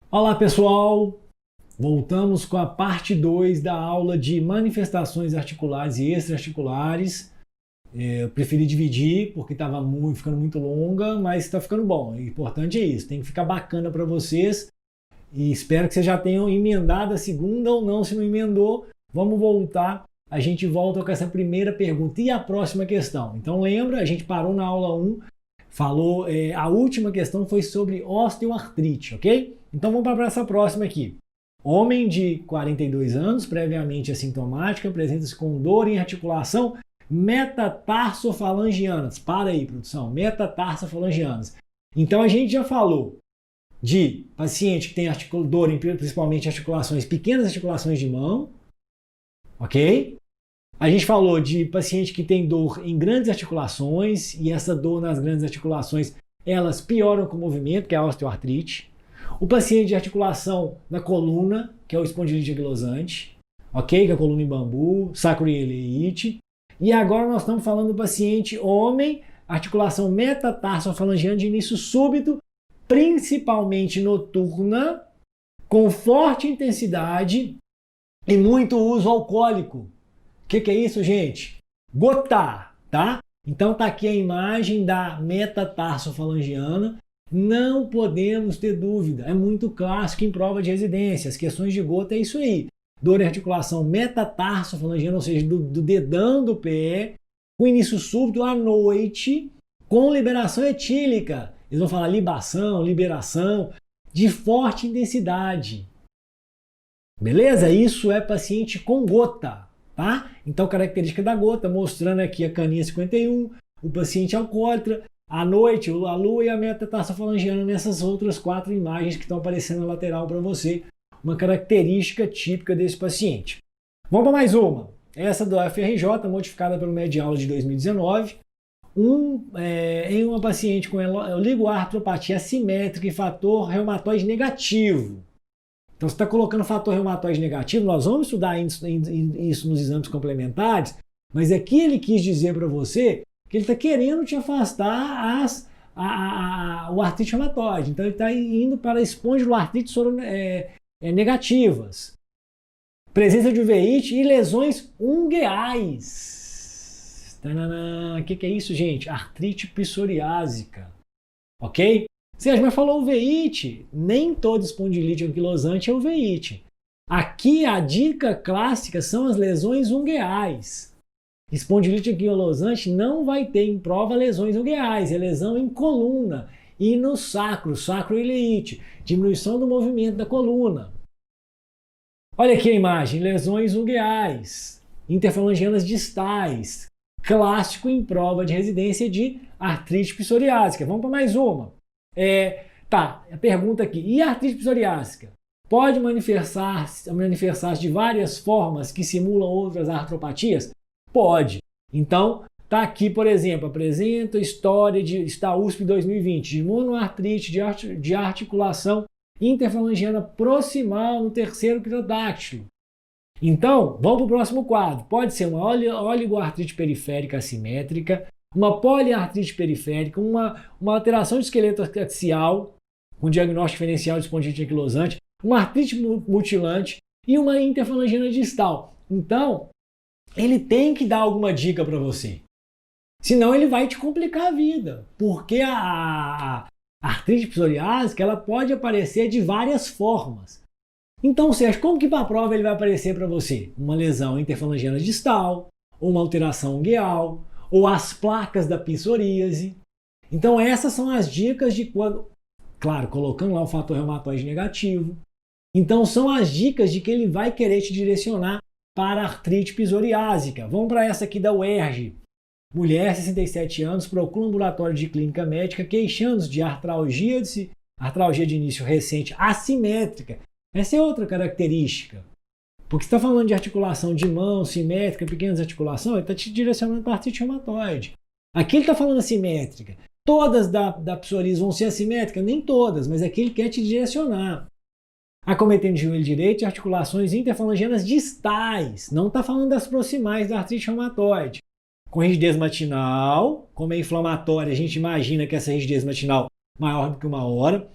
Olá pessoal, voltamos com a parte 2 da aula de manifestações articulares e extraarticulares. Eu preferi dividir porque estava ficando muito longa, mas está ficando bom. O importante é isso, tem que ficar bacana para vocês e espero que vocês já tenham emendado a segunda ou não. Se não emendou, vamos voltar. A gente volta com essa primeira pergunta e a próxima questão. Então lembra, a gente parou na aula 1, falou, a última questão foi sobre osteoartrite, ok? Então vamos para essa próxima aqui. Homem de 42 anos, previamente assintomática, apresenta-se com dor em articulação metatarsofalangianas. Para aí, produção. Metatarsofalangianas. Então a gente já falou de paciente que tem dor em principalmente articulações, pequenas articulações de mão, ok? A gente falou de paciente que tem dor em grandes articulações e essa dor nas grandes articulações, elas pioram com o movimento, que é a osteoartrite. O paciente de articulação na coluna, que é o espondilite anquilosante, ok? Que é a coluna em bambu, sacroiliite. E agora nós estamos falando do paciente homem, articulação metatarsofalangiana de início súbito, principalmente noturna, com forte intensidade e muito uso alcoólico. O que é isso, gente? Gota, tá? Então tá aqui a imagem da metatarsofalangiana. Não podemos ter dúvida, é muito clássico em prova de residência. As questões de gota é isso aí. Dor em articulação metatarsofalangiana, ou seja, do dedão do pé, com início súbito à noite, com liberação etílica. Eles vão falar libação, liberação, de forte intensidade. Beleza? Isso é paciente com gota, tá? Então, característica da gota, mostrando aqui a caninha 51, o paciente alcoólatra, à noite, a lua e a metatarsofalangiana nessas outras 4 imagens que estão aparecendo na lateral para você. Uma característica típica desse paciente. Vamos para mais uma. Essa do FRJ, modificada pelo Med-Aula de 2019. Em uma paciente com oligoartropatia assimétrica e fator reumatoide negativo. Então, você está colocando fator reumatoide negativo, nós vamos estudar isso nos exames complementares, mas aqui ele quis dizer para você que ele está querendo te afastar o artrite reumatoide. Então ele está indo para espondiloartrite negativas. Presença de uveíte e lesões ungueais. O que é isso, gente? Artrite psoriásica. Ok? Sérgio, mas falou uveíte. Nem todo espondilite anquilosante é uveíte. Aqui a dica clássica são as lesões ungueais. Espondilite anquilosante não vai ter em prova lesões ungueais, é lesão em coluna e no sacroiliite, diminuição do movimento da coluna. Olha aqui a imagem, lesões ungueais, interfalangianas distais, clássico em prova de residência de artrite psoriásica. Vamos para mais uma. A pergunta aqui, e a artrite psoriásica? Pode manifestar-se de várias formas que simulam outras artropatias? Pode. Então, tá aqui, por exemplo, apresenta história está USP 2020, de monoartrite de articulação interfalangiana proximal no terceiro quirodáctilo. Então, vamos para o próximo quadro. Pode ser uma oligoartrite periférica assimétrica, uma poliartrite periférica, uma alteração de esqueleto axial, com diagnóstico diferencial de espondilite anquilosante, uma artrite mutilante e uma interfalangiana distal. Então, ele tem que dar alguma dica para você. Senão ele vai te complicar a vida. Porque a artrite psoriásica ela pode aparecer de várias formas. Então, Sérgio, como que para a prova ele vai aparecer para você? Uma lesão interfalangiana distal, ou uma alteração ungueal, ou as placas da psoríase. Então, essas são as dicas de quando... Claro, colocando lá o fator reumatoide negativo. Então, são as dicas de que ele vai querer te direcionar para a artrite psoriásica. Vamos para essa aqui da UERJ. Mulher, 67 anos, procura um ambulatório de clínica médica queixando-se de artralgia de início recente assimétrica. Essa é outra característica. Porque você está falando de articulação de mão, simétrica, pequenas articulações, ele está te direcionando para a artrite reumatoide. Aqui ele está falando assimétrica. Todas da psoríase vão ser assimétricas? Nem todas, mas aqui ele quer te direcionar. Acometendo o joelho direito e articulações interfalangianas distais. Não está falando das proximais da artrite reumatoide. Com rigidez matinal, como é inflamatória, a gente imagina que essa rigidez matinal é maior do que 1 hora.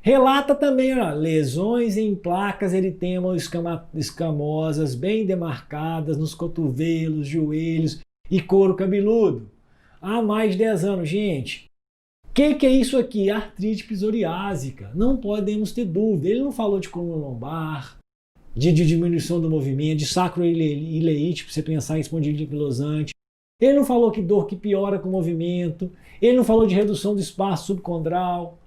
Relata também, ó, lesões em placas escamosas bem demarcadas nos cotovelos, joelhos e couro cabeludo. Há mais de 10 anos, gente. O que é isso aqui? Artrite psoriásica. Não podemos ter dúvida. Ele não falou de coluna lombar, de diminuição do movimento, de sacroileite, para você pensar em espondilite anquilosante. Ele não falou que dor que piora com o movimento. Ele não falou de redução do espaço subcondral.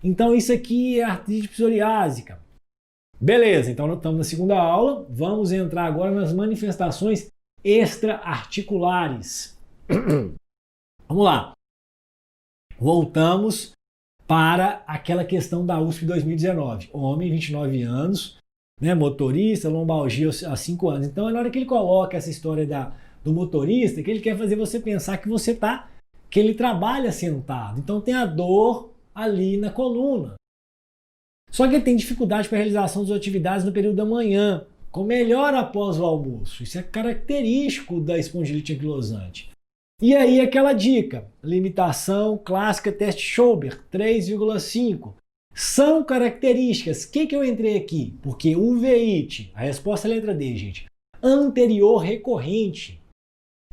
Então isso aqui é artrite psoriásica. Beleza, então nós estamos na segunda aula. Vamos entrar agora nas manifestações extra-articulares. Vamos lá. Voltamos para aquela questão da USP 2019. Homem, 29 anos, né, motorista, lombalgia há 5 anos. Então, na hora que ele coloca essa história do motorista, que ele quer fazer você pensar que ele trabalha sentado. Então, tem a dor ali na coluna. Só que ele tem dificuldade para a realização das atividades no período da manhã, com melhora após o almoço. Isso é característico da espondilite anquilosante. E aí aquela dica, limitação clássica teste Schober, 3,5. São características. O que eu entrei aqui? Porque uveíte, a resposta é a letra D, gente. Anterior recorrente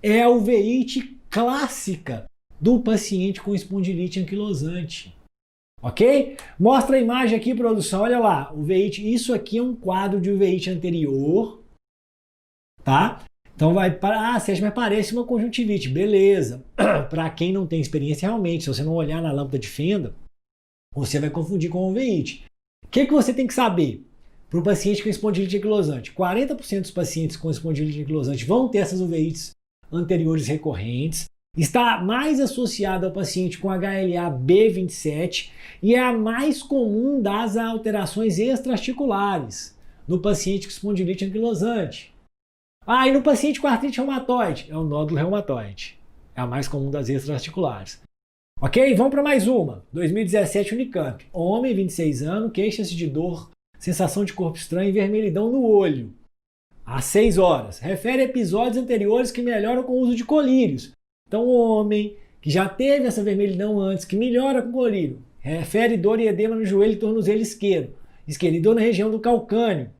é a uveíte clássica do paciente com espondilite anquilosante. Ok? Mostra a imagem aqui, produção. Olha lá, uveíte. Isso aqui é um quadro de uveíte anterior, tá? Então vai para, Sérgio, mas parece uma conjuntivite. Beleza. Para quem não tem experiência, realmente, se você não olhar na lâmpada de fenda, você vai confundir com uveíte. O que você tem que saber? Para o paciente com espondilite anquilosante, 40% dos pacientes com espondilite anquilosante vão ter essas uveites anteriores recorrentes. Está mais associado ao paciente com HLA-B27 e é a mais comum das alterações extraarticulares no paciente com espondilite anquilosante. E no paciente com artrite reumatoide, é o nódulo reumatoide. É a mais comum das extraarticulares. Ok? Vamos para mais uma. 2017 Unicamp. Homem, 26 anos, queixa-se de dor, sensação de corpo estranho e vermelhidão no olho. Às 6 horas. Refere a episódios anteriores que melhoram com o uso de colírios. Então, o homem que já teve essa vermelhidão antes, que melhora com colírio, refere dor e edema no joelho e tornozelo esquerdo e dor na região do calcâneo.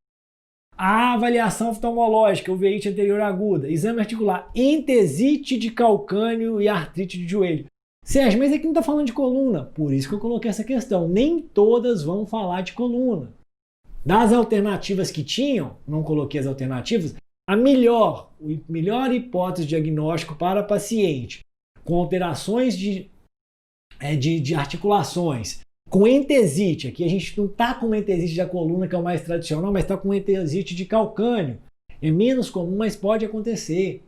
A avaliação oftalmológica, uveíte anterior aguda, exame articular, entesite de calcâneo e artrite de joelho. Sérgio, mas aqui não está falando de coluna. Por isso que eu coloquei essa questão. Nem todas vão falar de coluna. Das alternativas que tinham, não coloquei as alternativas, a melhor hipótese de diagnóstico para paciente com alterações de articulações, com entesite, aqui a gente não está com entesite da coluna, que é o mais tradicional, mas está com entesite de calcâneo. É menos comum, mas pode acontecer.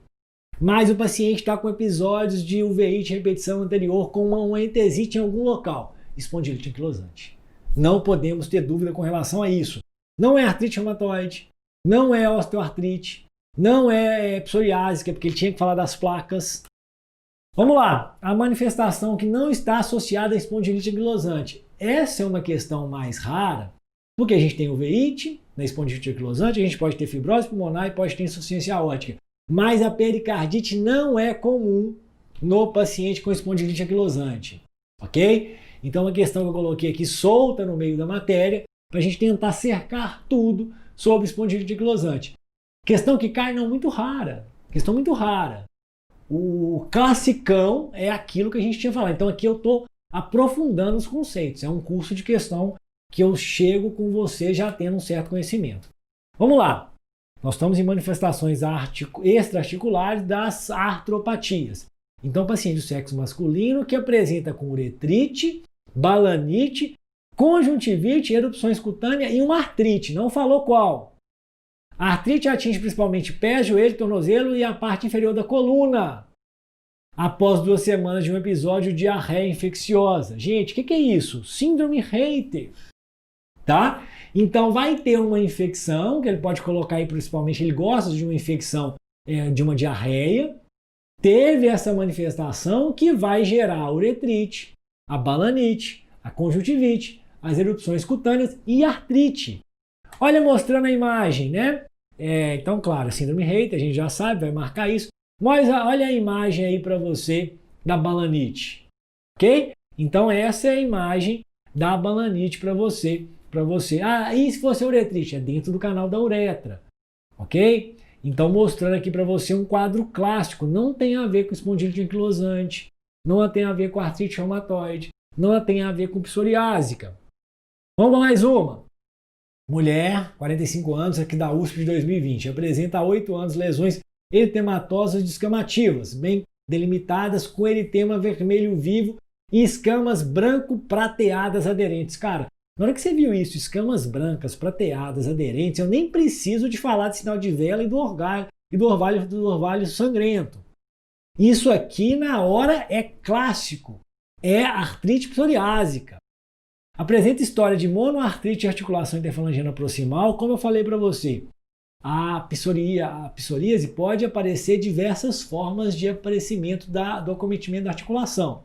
Mas o paciente está com episódios de uveíte repetição anterior com uma entesite em algum local. Espondilite anquilosante. Não podemos ter dúvida com relação a isso. Não é artrite reumatoide, não é osteoartrite, não é psoriásica, porque ele tinha que falar das placas. Vamos lá, a manifestação que não está associada a espondilite anquilosante. Essa é uma questão mais rara, porque a gente tem uveíte na espondilite anquilosante, a gente pode ter fibrose pulmonar e pode ter insuficiência aórtica. Mas a pericardite não é comum no paciente com espondilite anquilosante, ok? Então a questão que eu coloquei aqui solta no meio da matéria para a gente tentar cercar tudo sobre espondilite anquilosante. Questão que cai não muito rara, questão muito rara. O classicão é aquilo que a gente tinha falado. Então aqui eu estou aprofundando os conceitos. É um curso de questão que eu chego com você já tendo um certo conhecimento. Vamos lá. Nós estamos em manifestações extraarticulares das artropatias. Então, paciente do sexo masculino que apresenta com uretrite, balanite, conjuntivite, erupções cutâneas e uma artrite. Não falou qual. A artrite atinge principalmente pé, joelho, tornozelo e a parte inferior da coluna. Após 2 semanas de um episódio de diarreia infecciosa. Gente, o que é isso? Síndrome Reiter. Tá? Então vai ter uma infecção, que ele pode colocar aí principalmente, ele gosta de uma infecção, de uma diarreia. Teve essa manifestação que vai gerar a uretrite, a balanite, a conjuntivite, as erupções cutâneas e artrite. Olha mostrando a imagem, né? Então, claro, síndrome Reiter, a gente já sabe, vai marcar isso. Mas olha a imagem aí para você da balanite, ok? Então essa é a imagem da Balanite para você. Ah, e se fosse uretrite? É dentro do canal da uretra, ok? Então, mostrando aqui para você um quadro clássico, não tem a ver com espondilite anquilosante, não tem a ver com artrite reumatoide, não tem a ver com psoriásica. Vamos para mais uma. Mulher, 45 anos, aqui da USP de 2020, apresenta há 8 anos lesões eritematosas descamativas, bem delimitadas com eritema vermelho vivo e escamas branco-prateadas aderentes. Cara, na hora que você viu isso, escamas brancas, prateadas, aderentes, eu nem preciso de falar de sinal de vela e do orvalho sangrento. Isso aqui, na hora, é clássico. É artrite psoriásica. Apresenta história de monoartrite e articulação interfalangiana proximal. Como eu falei para você, a psoríase pode aparecer diversas formas de aparecimento do acometimento da articulação.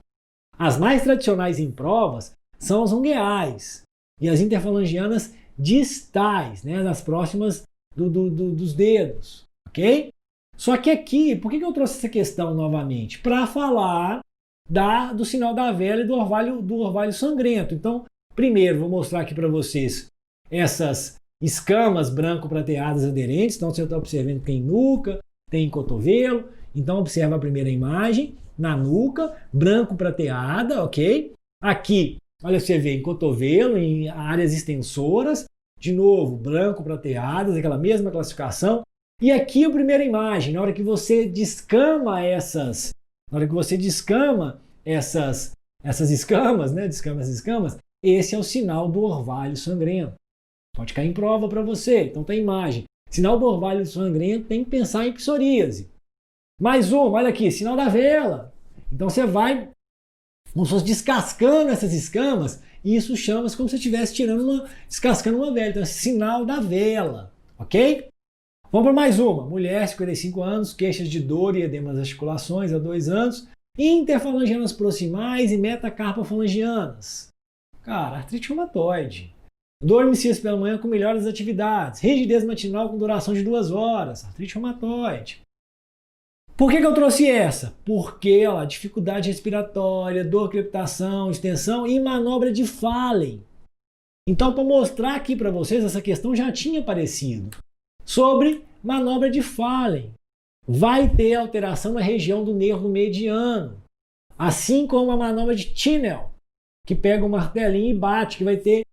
As mais tradicionais em provas são as ungueais e as interfalangianas distais, né, das próximas dos dedos, ok? Só que aqui, por que eu trouxe essa questão novamente? Para falar do sinal da vela e do orvalho sangrento. Então, primeiro, vou mostrar aqui para vocês essas escamas branco-prateadas aderentes. Então, você está observando que tem nuca, tem cotovelo. Então, observa a primeira imagem, na nuca, branco-prateada, ok? Aqui, olha, você vê em cotovelo, em áreas extensoras, de novo, branco-prateadas, aquela mesma classificação. E aqui a primeira imagem, na hora que você descama essas escamas, né? Descama essas escamas, esse é o sinal do orvalho sangrento. Pode cair em prova para você. Então tem imagem. Sinal do orvalho sangrento, tem que pensar em psoríase. Mais um, olha aqui, sinal da vela. Então você vai, como se fosse descascando essas escamas, e isso chama-se como se você estivesse descascando uma vela. Então é sinal da vela, ok? Vamos para mais uma. Mulher, 55 anos, queixas de dor e edema das articulações há 2 anos, interfalangianas proximais e metacarpofalangianas. Cara, artrite reumatoide. Dorme-se pela manhã com melhores atividades. Rigidez matinal com duração de 2 horas. Artrite reumatoide. Por que eu trouxe essa? Porque ó, dificuldade respiratória, dor, crepitação, extensão e manobra de Fallen. Então, para mostrar aqui para vocês, essa questão já tinha aparecido. Sobre manobra de Fallen. Vai ter alteração na região do nervo mediano. Assim como a manobra de Tinel, que pega um martelinho e bate, que vai ter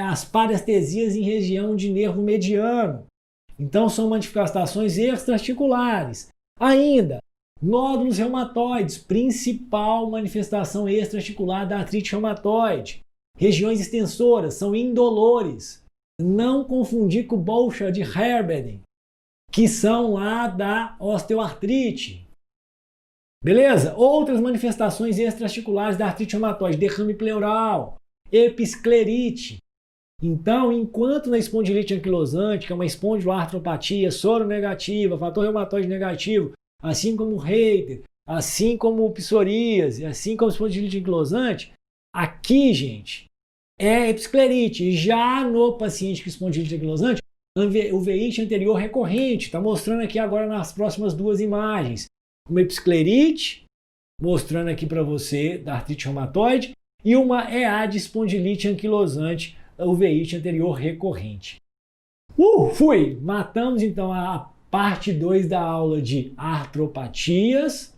as parestesias em região de nervo mediano. Então são manifestações extraarticulares. Ainda, nódulos reumatoides, principal manifestação extraarticular da artrite reumatoide. Regiões extensoras são indolores. Não confundir com bolsa de Herbeden, que são lá da osteoartrite. Beleza? Outras manifestações extraarticulares da artrite reumatoide, derrame pleural, episclerite. Então, enquanto na espondilite anquilosante, que é uma espondiloartropatia soronegativa, fator reumatoide negativo, assim como Reiter, assim como psoríase, assim como espondilite anquilosante, aqui, gente, é episclerite. Já no paciente com espondilite anquilosante, o veíte anterior recorrente, está mostrando aqui agora nas próximas 2 imagens. Uma episclerite, mostrando aqui para você da artrite reumatoide, e uma EA de espondilite anquilosante, o veíte anterior recorrente. Fui! Matamos então a parte 2 da aula de artropatias,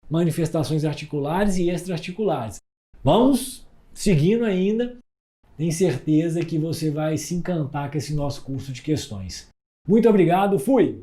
manifestações articulares e extraarticulares. Vamos seguindo ainda. Tenho certeza que você vai se encantar com esse nosso curso de questões. Muito obrigado, fui!